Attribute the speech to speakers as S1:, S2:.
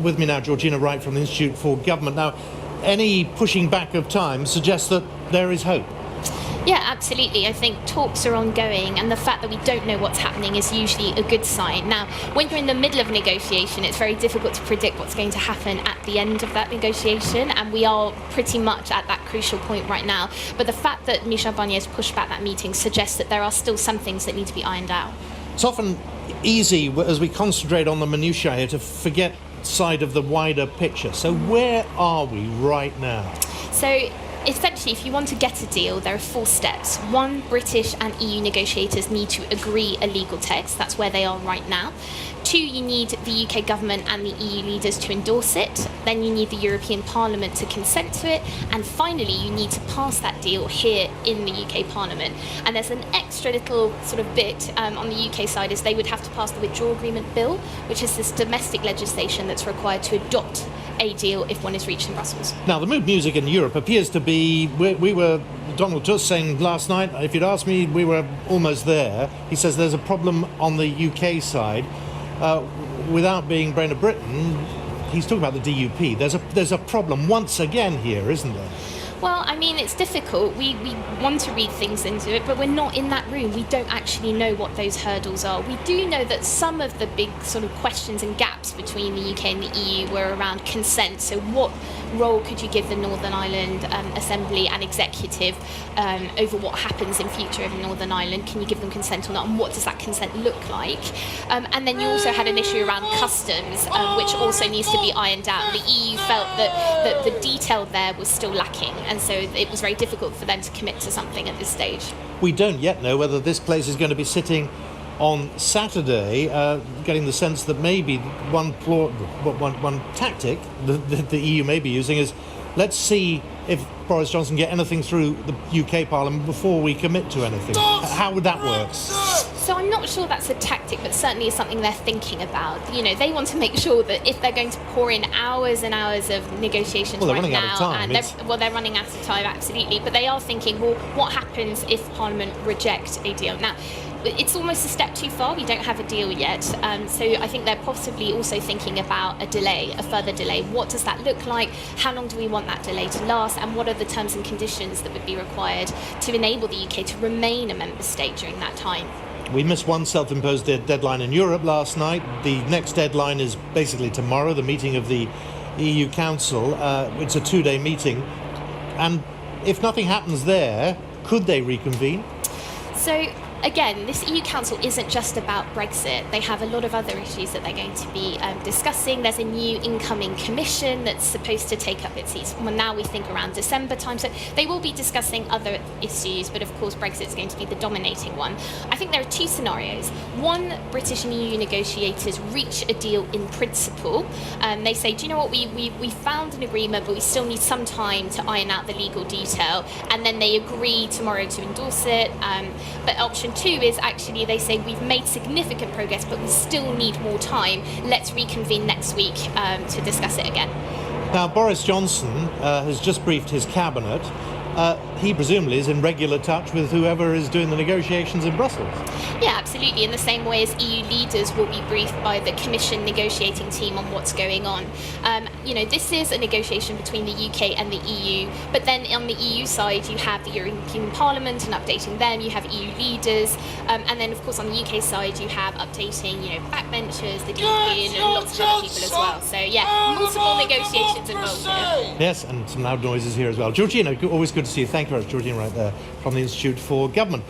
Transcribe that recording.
S1: With me now, Georgina Wright from the Institute for Government. Now, any pushing back of time suggests that there is hope.
S2: Yeah, absolutely. I think talks are ongoing, and the fact that we don't know what's happening is usually a good sign. Now, when you're in the middle of a negotiation, it's very difficult to predict what's going to happen at the end of that negotiation, and we are pretty much at that crucial point right now. But the fact that Michel Barnier's pushed back that meeting suggests that there are still some things that need to be ironed out.
S1: It's often easy, as we concentrate on the minutiae here, to forget sight of the wider picture. So where are we right now?
S2: So essentially, if you want to get a deal, there are 4 steps. 1, British and EU negotiators need to agree a legal text. That's where they are right now. 2, you need the UK government and the EU leaders to endorse it. Then you need the European Parliament to consent to it. And finally, you need to pass that deal here in the UK Parliament. And there's an extra little sort of bit on the UK side is they would have to pass the Withdrawal Agreement Bill, which is this domestic legislation that's required to adopt a deal if one is reached in Brussels.
S1: Now, the mood music in Europe appears to be, we were, Donald Tusk saying last night, if you'd asked me, we were almost there. He says there's a problem on the UK side. Without being brain of Britain, he's talking about the DUP. There's a problem once again here, isn't there?
S2: Well, I mean, it's difficult. We want to read things into it, but we're not in that room. We don't actually know what those hurdles are. We do know that some of the big sort of questions and gaps between the UK and the EU were around consent. So what role could you give the Northern Ireland Assembly and Executive over what happens in future over Northern Ireland? Can you give them consent or not? And what does that consent look like? And then you also had an issue around customs, which also needs to be ironed out. The EU felt that the detail there was still lacking. And so it was very difficult for them to commit to something at this stage.
S1: We don't yet know whether this place is going to be sitting on Saturday, getting the sense that maybe one tactic the EU may be using is, let's see if Boris Johnson get anything through the UK Parliament before we commit to anything. How would that work?
S2: So I'm not sure that's a tactic, but certainly is something they're thinking about. You know, they want to make sure that if they're going to pour in hours and hours of negotiations
S1: right now,
S2: they're running out of time, absolutely. But they are thinking, well, what happens if Parliament reject a deal? Now, it's almost a step too far. We don't have a deal yet. So I think they're possibly also thinking about a delay, a further delay. What does that look like? How long do we want that delay to last? And what are the terms and conditions that would be required to enable the UK to remain a member state during that time?
S1: We missed one self-imposed deadline in Europe last night. The next deadline is basically tomorrow, the meeting of the EU Council. It's a 2-day meeting. And if nothing happens there, could they reconvene?
S2: So again, this EU Council isn't just about Brexit. They have a lot of other issues that they're going to be discussing. There's a new incoming commission that's supposed to take up its seats. Well, now we think around December time. So they will be discussing other issues, but of course Brexit is going to be the dominating one. I think there are 2 scenarios. One, British and EU negotiators reach a deal in principle. They say, do you know what, we found an agreement, but we still need some time to iron out the legal detail. And then they agree tomorrow to endorse it. But option 2 is actually they say we've made significant progress, but we still need more time. Let's reconvene next week to discuss it again.
S1: Now, Boris Johnson has just briefed his cabinet. He presumably is in regular touch with whoever is doing the negotiations in Brussels.
S2: Yeah, absolutely. In the same way as EU leaders will be briefed by the Commission negotiating team on what's going on. You know, this is a negotiation between the UK and the EU, but then on the EU side you have the European Parliament and updating them, you have EU leaders, and then of course on the UK side you have updating, you know, backbenchers, the DP, and lots of other people as well. So yeah, multiple negotiations involved here.
S1: Yes, and some loud noises here as well. Georgina, always good to see you. Thank you very much, Georgina, right there from the Institute for Government.